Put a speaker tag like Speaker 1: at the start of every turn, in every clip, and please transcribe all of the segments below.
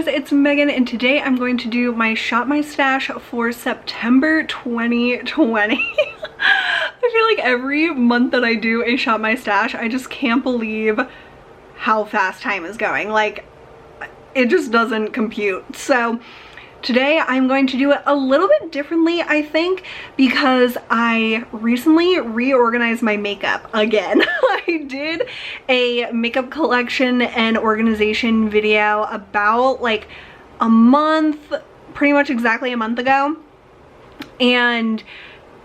Speaker 1: guys, it's Megan, and today I'm going to do my Shop My Stash for September 2020. I feel like every month that I do a Shop My Stash, I just can't believe how fast time is going. Like, it just doesn't compute. So today I'm going to do it a little bit differently, I think, because I recently reorganized my makeup again. I did a makeup collection and organization video about like a month, pretty much exactly a month ago. And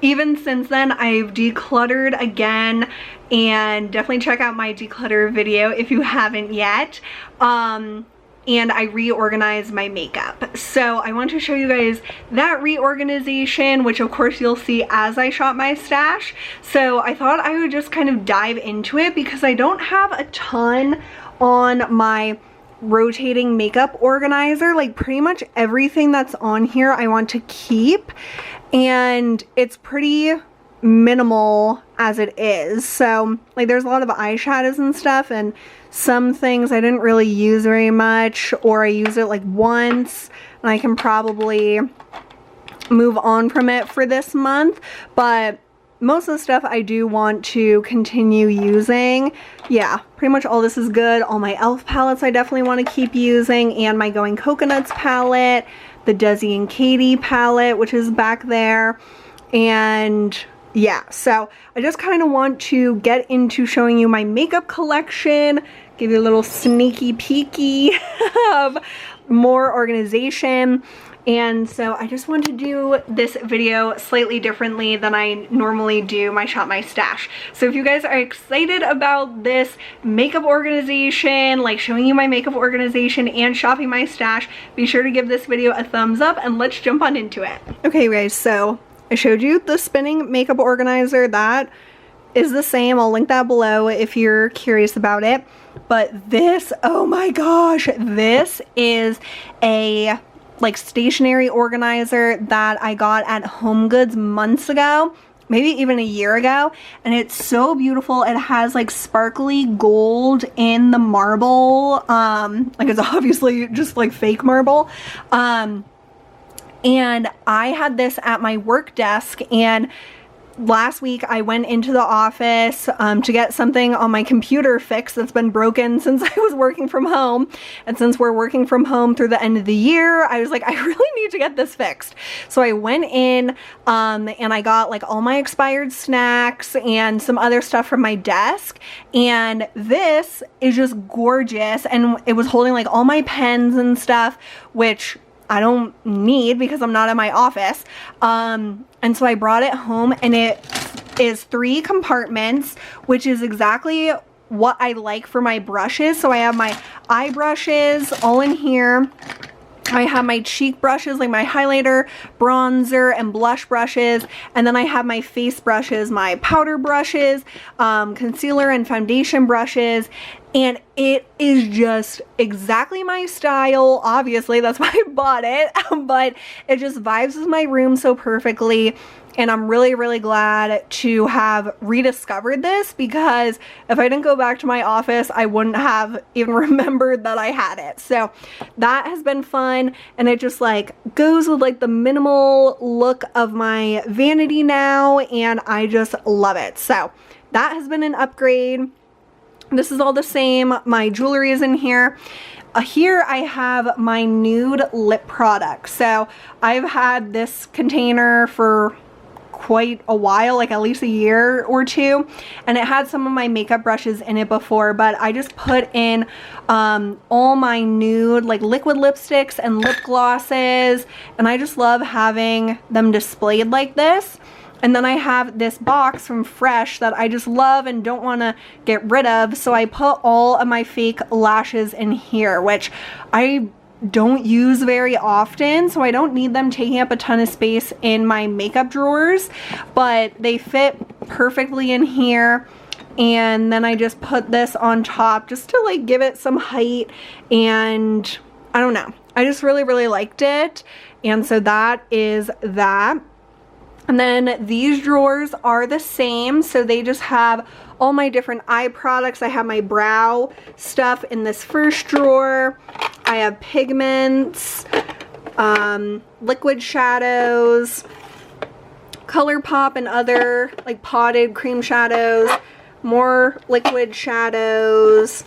Speaker 1: even since then, I've decluttered again, and definitely check out my declutter video if you haven't yet. And I reorganized my makeup. So I want to show you guys that reorganization, which of course you'll see as I shop my stash. So I thought I would just kind of dive into it because I don't have a ton on my rotating makeup organizer. Like, pretty much everything that's on here I want to keep, and it's pretty minimal as it is. So like, there's a lot of eyeshadows and stuff, and some things I didn't really use very much, or I used it like once, and I can probably move on from it for this month. But most of the stuff I do want to continue using. Yeah, pretty much all this is good. All my e.l.f. palettes I definitely want to keep using, and my Going Coconuts palette, the Desi and Katie palette, which is back there. And yeah, so I just kind of want to get into showing you my makeup collection, give you a little sneaky peeky of more organization. And so I just want to do this video slightly differently than I normally do my Shop My Stash. So if you guys are excited about this makeup organization, like showing you my makeup organization and shopping my stash, be sure to give this video a thumbs up, and let's jump on into it. Okay guys, so I showed you the spinning makeup organizer. That is the same. I'll link that below if you're curious about it. But this, oh my gosh, this is a like stationary organizer that I got at HomeGoods months ago, maybe even a year ago, and it's so beautiful. It has like sparkly gold in the marble, like it's obviously just like fake marble. And I had this at my work desk, and last week I went into the office to get something on my computer fixed that's been broken since I was working from home. And since we're working from home through the end of the year, I was like, I really need to get this fixed. So I went in and I got like all my expired snacks and some other stuff from my desk. And this is just gorgeous. And it was holding like all my pens and stuff, which I don't need because I'm not in my office. And so I brought it home, and it is 3 compartments, which is exactly what I like for my brushes. So I have my eye brushes all in here. I have my cheek brushes, like my highlighter, bronzer, and blush brushes. And then I have my face brushes, my powder brushes, concealer and foundation brushes. And it is just exactly my style. Obviously, that's why I bought it. But it just vibes with my room so perfectly. And I'm really, really glad to have rediscovered this, because if I didn't go back to my office, I wouldn't have even remembered that I had it. So that has been fun, and it just like goes with like the minimal look of my vanity now, and I just love it. So that has been an upgrade. This is all the same. My jewelry is in here. Here I have my nude lip product. So I've had this container for quite a while, like at least a year or two, and it had some of my makeup brushes in it before, but I just put in all my nude like liquid lipsticks and lip glosses, and I just love having them displayed like this. And then I have this box from Fresh that I just love and don't want to get rid of, so I put all of my fake lashes in here, which I don't use very often, so I don't need them taking up a ton of space in my makeup drawers, but they fit perfectly in here. And then I just put this on top just to like give it some height, and I don't know, I just really, really liked it. And so that is that. And then these drawers are the same, so they just have all my different eye products. I have my brow stuff in this first drawer. I have pigments, liquid shadows, ColourPop and other like potted cream shadows, more liquid shadows,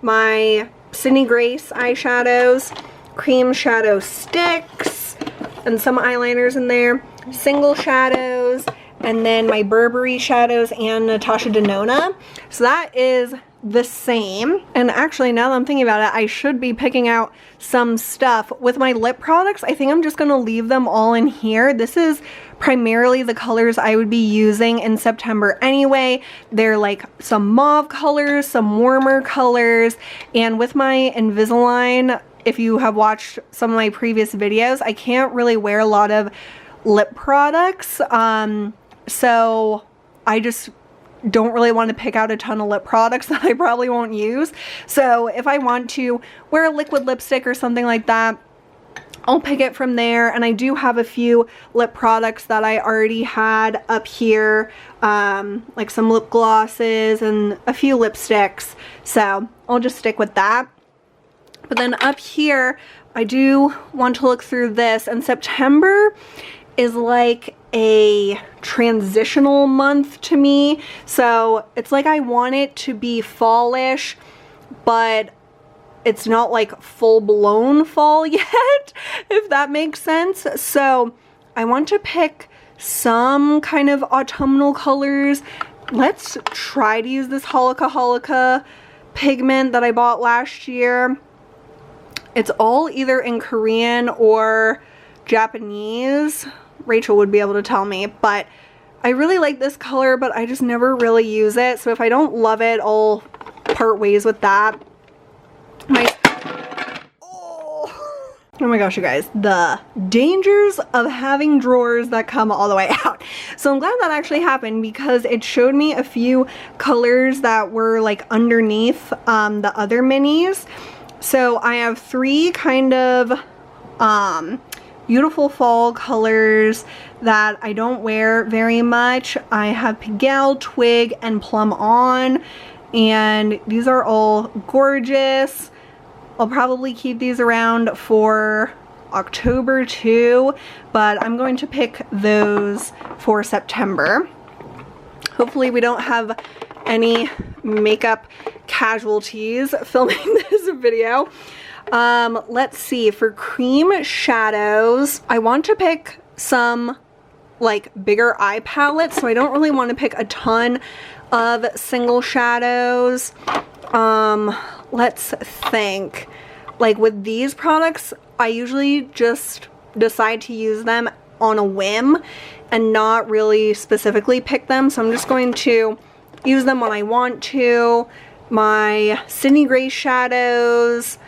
Speaker 1: my Sydney Grace eyeshadows, cream shadow sticks, and some eyeliners in there, single shadows, and then my Burberry shadows and Natasha Denona. So that is the same. And actually, now that I'm thinking about it, I should be picking out some stuff with my lip products. I think I'm just gonna leave them all in here. This is primarily the colors I would be using in September anyway. They're like some mauve colors, some warmer colors, and with my Invisalign, if you have watched some of my previous videos, I can't really wear a lot of lip products, so I just don't really want to pick out a ton of lip products that I probably won't use. So if I want to wear a liquid lipstick or something like that, I'll pick it from there. And I do have a few lip products that I already had up here, like some lip glosses and a few lipsticks, so I'll just stick with that. But then up here, I do want to look through this, and September is like a transitional month to me. So it's like I want it to be fallish, but it's not like full-blown fall yet, if that makes sense. So I want to pick some kind of autumnal colors. Let's try to use this Holika pigment that I bought last year. It's all either in Korean or Japanese. Rachel would be able to tell me, but I really like this color, but I just never really use it. So if I don't love it, I'll part ways with that. Oh my gosh, you guys, the dangers of having drawers that come all the way out. So I'm glad that actually happened, because it showed me a few colors that were like underneath the other minis. So I have three kind of beautiful fall colors that I don't wear very much. I have Pigel, Twig, and Plum On, and these are all gorgeous. I'll probably keep these around for October too, but I'm going to pick those for September. Hopefully we don't have any makeup casualties filming this video. Let's see, for cream shadows, I want to pick some like bigger eye palettes, so I don't really want to pick a ton of single shadows. Let's think. Like with these products, I usually just decide to use them on a whim and not really specifically pick them, so I'm just going to use them when I want to. My Sydney Grace shadows,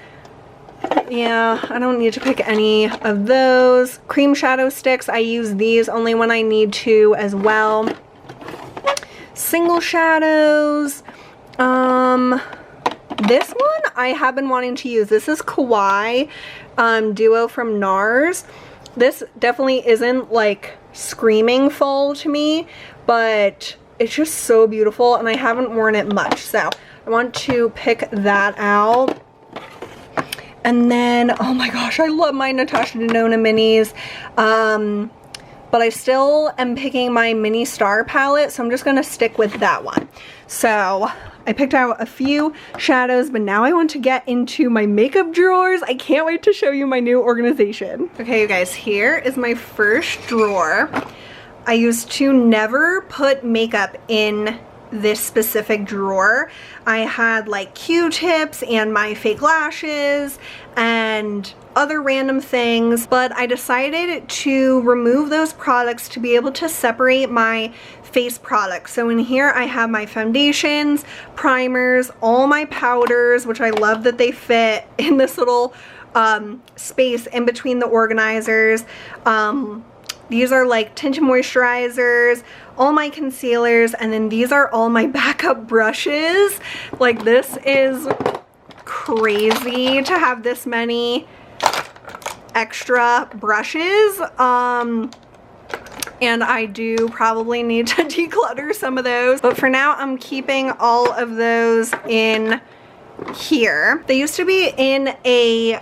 Speaker 1: yeah, I don't need to pick any of those. Cream shadow sticks, I use these only when I need to as well. Single shadows, this one I have been wanting to use. This is Kawaii Duo from NARS. This definitely isn't like screaming fall to me, but it's just so beautiful, and I haven't worn it much, so I want to pick that out. And then, oh my gosh, I love my Natasha Denona minis, but I still am picking my Mini Star palette, so I'm just gonna stick with that one. So I picked out a few shadows, but now I want to get into my makeup drawers. I can't wait to show you my new organization. Okay, you guys, here is my first drawer. I used to never put makeup in this specific drawer. I had like Q-tips and my fake lashes and other random things, but I decided to remove those products to be able to separate my face products. So in here I have my foundations, primers, all my powders, which I love that they fit in this little space in between the organizers. These are like tinted moisturizers, all my concealers, and then these are all my backup brushes. Like, this is crazy to have this many extra brushes. And I do probably need to declutter some of those. But for now, I'm keeping all of those in here. They used to be in a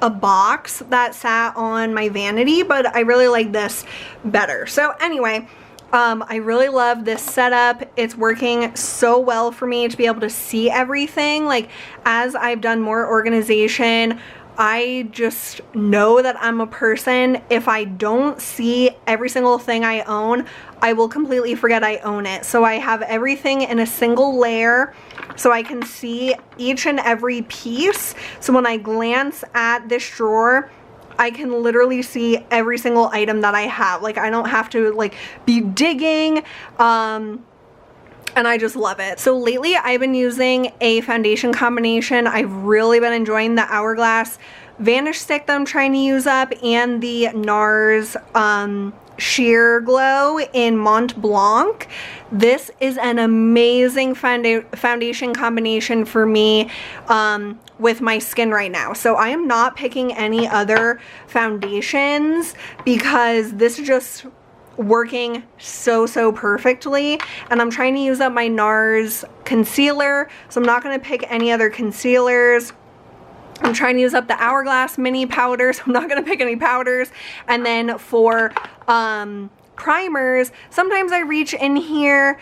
Speaker 1: box that sat on my vanity, but I really like this better. So anyway, I really love this setup. It's working so well for me to be able to see everything. Like, as I've done more organization, I just know that I'm a person, if I don't see every single thing I own, I will completely forget I own it. So I have everything in a single layer so I can see each and every piece. So when I glance at this drawer, I can literally see every single item that I have. Like, I don't have to like be digging, and I just love it. So lately I've been using a foundation combination. I've really been enjoying the Hourglass Vanish Stick that I'm trying to use up, and the NARS Sheer Glow in Mont Blanc. This is an amazing foundation combination for me with my skin right now. So I am not picking any other foundations because this is just working so perfectly. And I'm trying to use up my NARS concealer, so I'm not going to pick any other concealers. I'm trying to use up the Hourglass mini powder, so I'm not going to pick any powders. And then for primers, sometimes I reach in here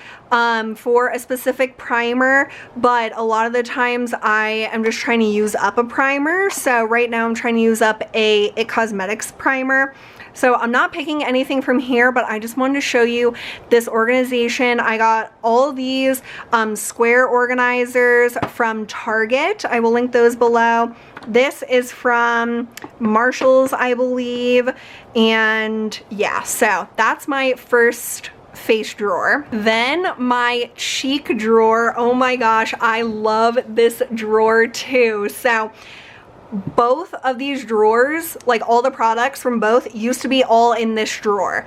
Speaker 1: for a specific primer, but a lot of the times I am just trying to use up a primer. So right now I'm trying to use up a IT Cosmetics primer. So I'm not picking anything from here, but I just wanted to show you this organization. I got all these square organizers from Target. I will link those below. This is from Marshall's, I believe. And yeah, so that's my first face drawer. Then my cheek drawer. Oh my gosh, I love this drawer too. So both of these drawers, like all the products from both, used to be all in this drawer.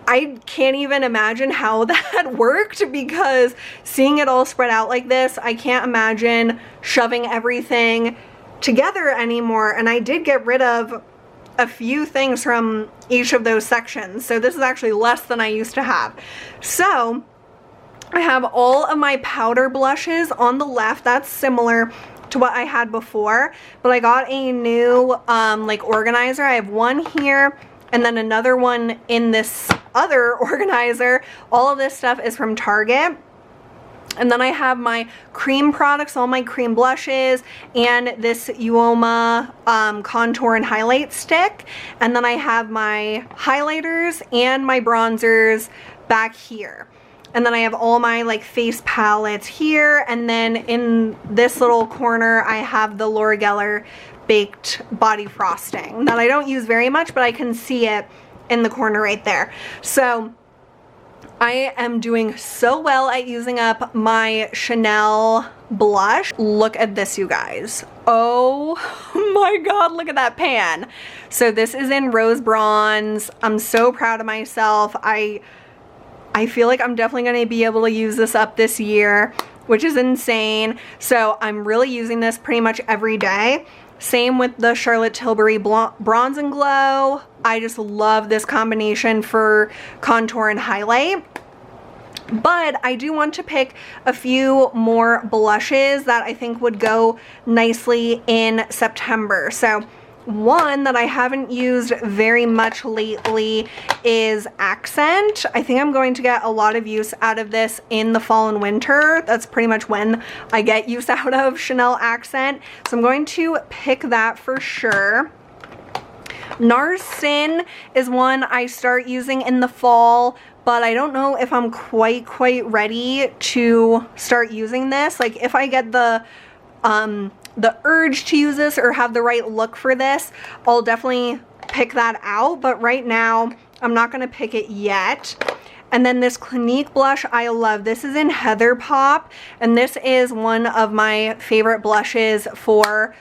Speaker 1: I can't even imagine how that worked, because seeing it all spread out like this, I can't imagine shoving everything together anymore. And I did get rid of a few things from each of those sections. So this is actually less than I used to have. So I have all of my powder blushes on the left. That's similar to what I had before, but I got a new like organizer. I have one here and then another one in this other organizer. All of this stuff is from Target. And then I have my cream products, all my cream blushes, and this Uoma contour and highlight stick. And then I have my highlighters and my bronzers back here. And then I have all my like face palettes here. And then in this little corner, I have the Laura Geller Baked Body Frosting that I don't use very much, but I can see it in the corner right there. So I am doing so well at using up my Chanel blush. Look at this, you guys. Oh my God, look at that pan. So this is in Rose Bronze. I'm so proud of myself. I feel like I'm definitely going to be able to use this up this year, which is insane. So I'm really using this pretty much every day. Same with the Charlotte Tilbury Bronze and Glow. I just love this combination for contour and highlight. But I do want to pick a few more blushes that I think would go nicely in September. So one that I haven't used very much lately is Accent. I think I'm going to get a lot of use out of this in the fall and winter. That's pretty much when I get use out of Chanel Accent. So I'm going to pick that for sure. NARS Sin is one I start using in the fall, but I don't know if I'm quite ready to start using this. Like, if I get the urge to use this or have the right look for this, I'll definitely pick that out. But right now, I'm not going to pick it yet. And then this Clinique blush I love. This is in Heather Pop, and this is one of my favorite blushes for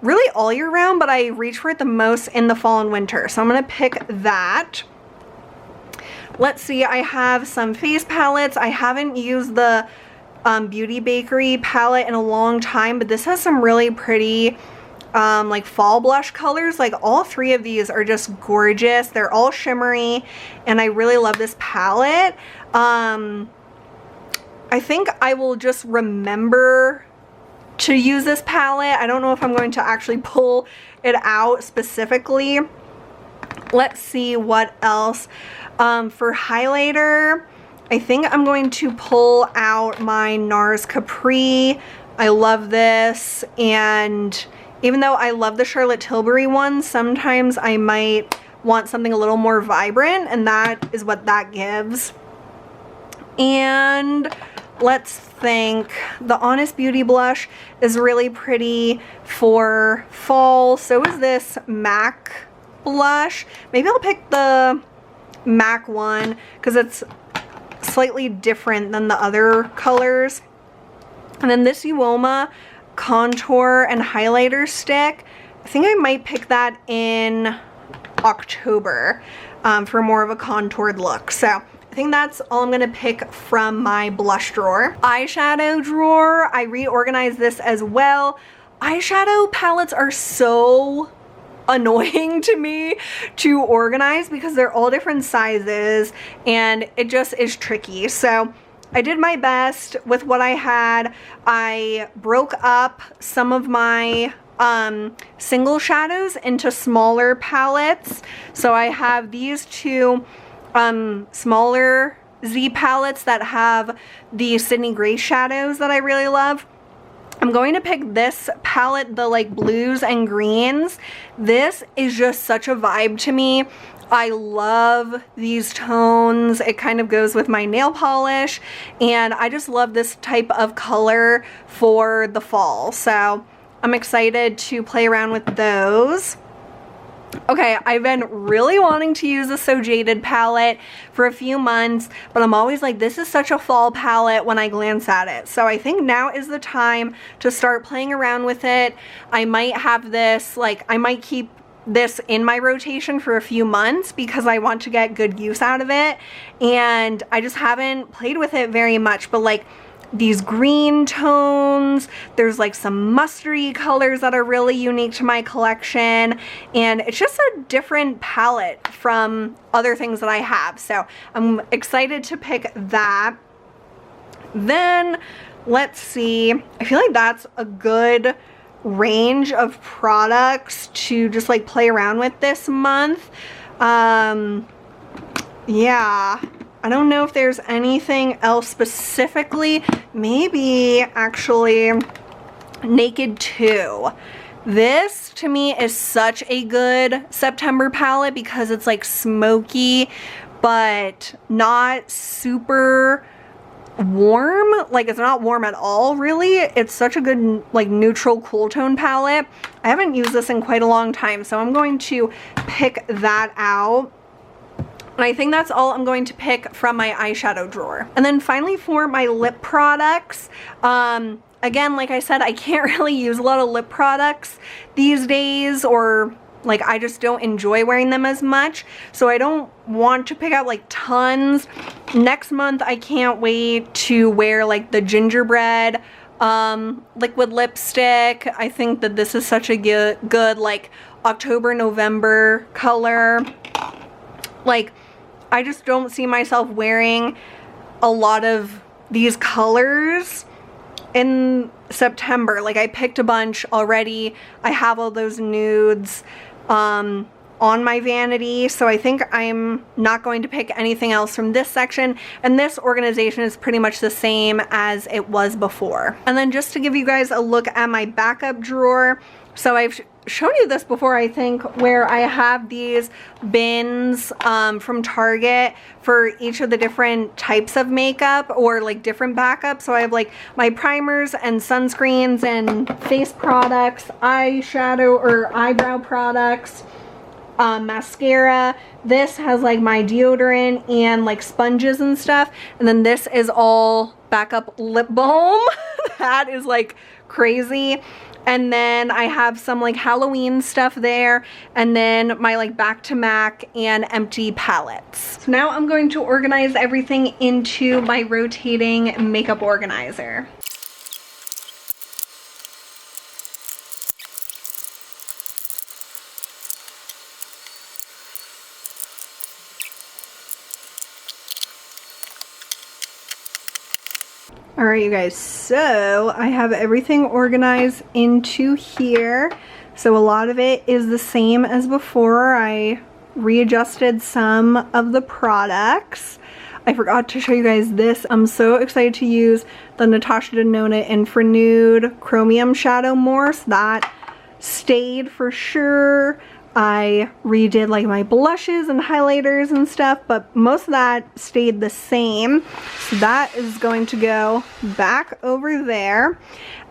Speaker 1: really all year round, but I reach for it the most in the fall and winter. So I'm going to pick that. Let's see, I have some face palettes. I haven't used the Beauty Bakery palette in a long time, but this has some really pretty like fall blush colors. Like, all three of these are just gorgeous. They're all shimmery, and I really love this palette. I think I will just remember to use this palette. I don't know if I'm going to actually pull it out specifically. Let's see what else. For highlighter, I think I'm going to pull out my NARS Capri. I love this, and even though I love the Charlotte Tilbury one, sometimes I might want something a little more vibrant, and that is what that gives. And let's think. The Honest Beauty blush is really pretty for fall. So is this MAC blush. Maybe I'll pick the MAC one because it's slightly different than the other colors. And then this Uoma contour and highlighter stick, I think I might pick that in October for more of a contoured look. So I think that's all I'm gonna pick from my blush drawer. Eyeshadow drawer, I reorganized this as well. Eyeshadow palettes are so annoying to me to organize because they're all different sizes and it just is tricky. So I did my best with what I had. I broke up some of my single shadows into smaller palettes. So I have these two smaller Z palettes that have the Sydney Grace shadows that I really love. I'm going to pick this palette, the like blues and greens. This is just such a vibe to me. I love these tones. It kind of goes with my nail polish, and I just love this type of color for the fall. So I'm excited to play around with those. Okay, I've been really wanting to use the So Jaded palette for a few months, but I'm always like, this is such a fall palette when I glance at it. So I think now is the time to start playing around with it. I might have this, like, I might keep this in my rotation for a few months because I want to get good use out of it, and I just haven't played with it very much. But like these green tones, there's like some mustardy colors that are really unique to my collection, and it's just a different palette from other things that I have. So I'm excited to pick that. Then let's see, I feel like that's a good range of products to just like play around with this month. Yeah, I don't know if there's anything else specifically. Maybe actually Naked 2. This to me is such a good September palette because it's like smoky but not super warm. Like, it's not warm at all really. It's such a good like neutral cool tone palette. I haven't used this in quite a long time, so I'm going to pick that out. And I think that's all I'm going to pick from my eyeshadow drawer. And then finally for my lip products, again, like I said, I can't really use a lot of lip products these days, or like I just don't enjoy wearing them as much. So I don't want to pick out like tons. Next month I can't wait to wear like the gingerbread liquid lipstick. I think that this is such a good like October, November color. Like, I just don't see myself wearing a lot of these colors in September. Like, I picked a bunch already. I have all those nudes on my vanity, so I think I'm not going to pick anything else from this section, and this organization is pretty much the same as it was before. And then just to give you guys a look at my backup drawer, so I've shown you this before, I think, where I have these bins from Target for each of the different types of makeup, or like different backups. So I have like my primers and sunscreens and face products, eyeshadow or eyebrow products, mascara. This has like my deodorant and like sponges and stuff, and then this is all backup lip balm. That is like crazy. And then I have some like Halloween stuff there, and then my like Back to MAC and empty palettes. So now I'm going to organize everything into my rotating makeup organizer. Alright you guys, so I have everything organized into here. So a lot of it is the same as before. I readjusted some of the products. I forgot to show you guys this. I'm so excited to use the Natasha Denona Infranude Chromium Shadow more. So that stayed for sure. I redid like my blushes and highlighters and stuff, but most of that stayed the same. So that is going to go back over there.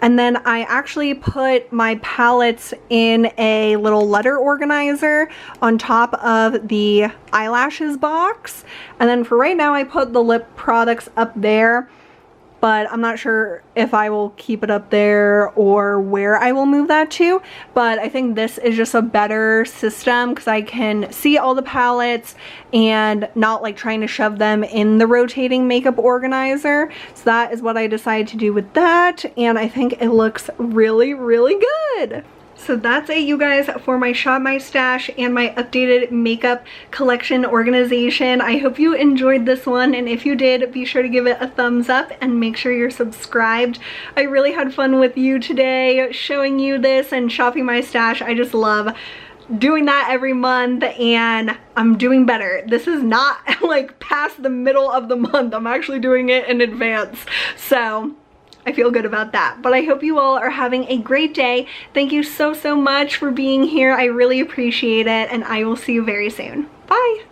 Speaker 1: And then I actually put my palettes in a little letter organizer on top of the eyelashes box. And then for right now, I put the lip products up there, but I'm not sure if I will keep it up there or where I will move that to. But I think this is just a better system because I can see all the palettes and not like trying to shove them in the rotating makeup organizer. So that is what I decided to do with that, and I think it looks really, really good. So that's it, you guys, for my Shop My Stash and my updated makeup collection organization. I hope you enjoyed this one, and if you did, be sure to give it a thumbs up and make sure you're subscribed. I really had fun with you today, showing you this and shopping my stash. I just love doing that every month, and I'm doing better. This is not like past the middle of the month. I'm actually doing it in advance. So I feel good about that. But I hope you all are having a great day. Thank you so, so much for being here. I really appreciate it, and I will see you very soon. Bye!